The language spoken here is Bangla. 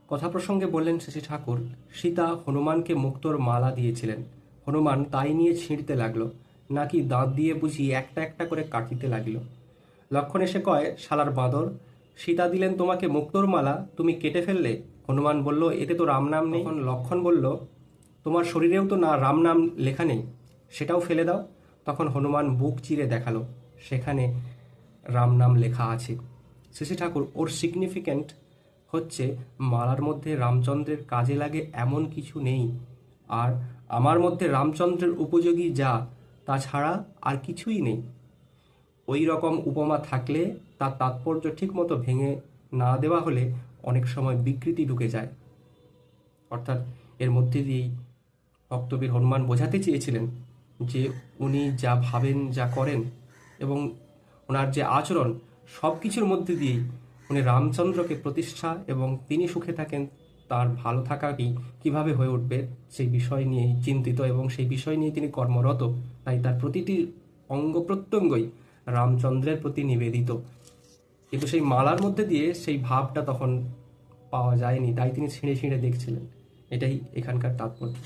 কথা প্রসঙ্গে বললেন শশী ঠাকুর, সীতা হনুমানকে মুক্তোর মালা দিয়েছিলেন। হনুমান তাই নিয়ে ছিঁড়তে লাগলো, নাকি দাঁত দিয়ে বুঝি একটা একটা করে কাটিতে লাগিল। লক্ষণ এসে কয়, শালার বাঁদর, সীতা দিলেন তোমাকে মুক্তোর মালা, তুমি কেটে ফেললে। হনুমান বলল, এতে তো রাম নাম নেই। তখন লক্ষণ বলল, তোমার শরীরেও তো না রাম নাম লেখা নেই, সেটাও ফেলে দাও। তখন হনুমান বুক চিরে দেখালো, সেখানে রাম নাম লেখা আছে। শশী ঠাকুর, ওর সিগনিফিক্যান্ট হচ্ছে মালার মধ্যে রামচন্দ্রের কাজে লাগে এমন কিছু নেই, আর আমার মধ্যে রামচন্দ্রের উপযোগী যা, তা ছাড়া আর কিছুই নেই। ওই রকম উপমা থাকলে তার তাৎপর্য ঠিকমতো ভেঙে না দেওয়া হলে অনেক সময় বিকৃতি ঢুকে যায়। অর্থাৎ এর মধ্যে দিয়েই ভক্তবীর হনুমান বোঝাতে চেয়েছিলেন যে উনি যা ভাবেন, যা করেন এবং ওনার যে আচরণ, সব কিছুর মধ্যে দিয়েই উনি রামচন্দ্রকে প্রতিষ্ঠা এবং তিনি সুখে থাকেন, তার ভালো থাকা কীভাবে হয়ে উঠবে সেই বিষয় নিয়েই চিন্তিত এবং সেই বিষয় নিয়ে তিনি কর্মরত। তাই তার প্রতিটি অঙ্গ প্রত্যঙ্গই রামচন্দ্রের প্রতি নিবেদিত। কিন্তু সেই মালার মধ্যে দিয়ে সেই ভাবটা তখন পাওয়া যায়নি, তাই তিনি ছিঁড়ে ছিঁড়ে দেখছিলেন। এটাই এখানকার তাৎপর্য।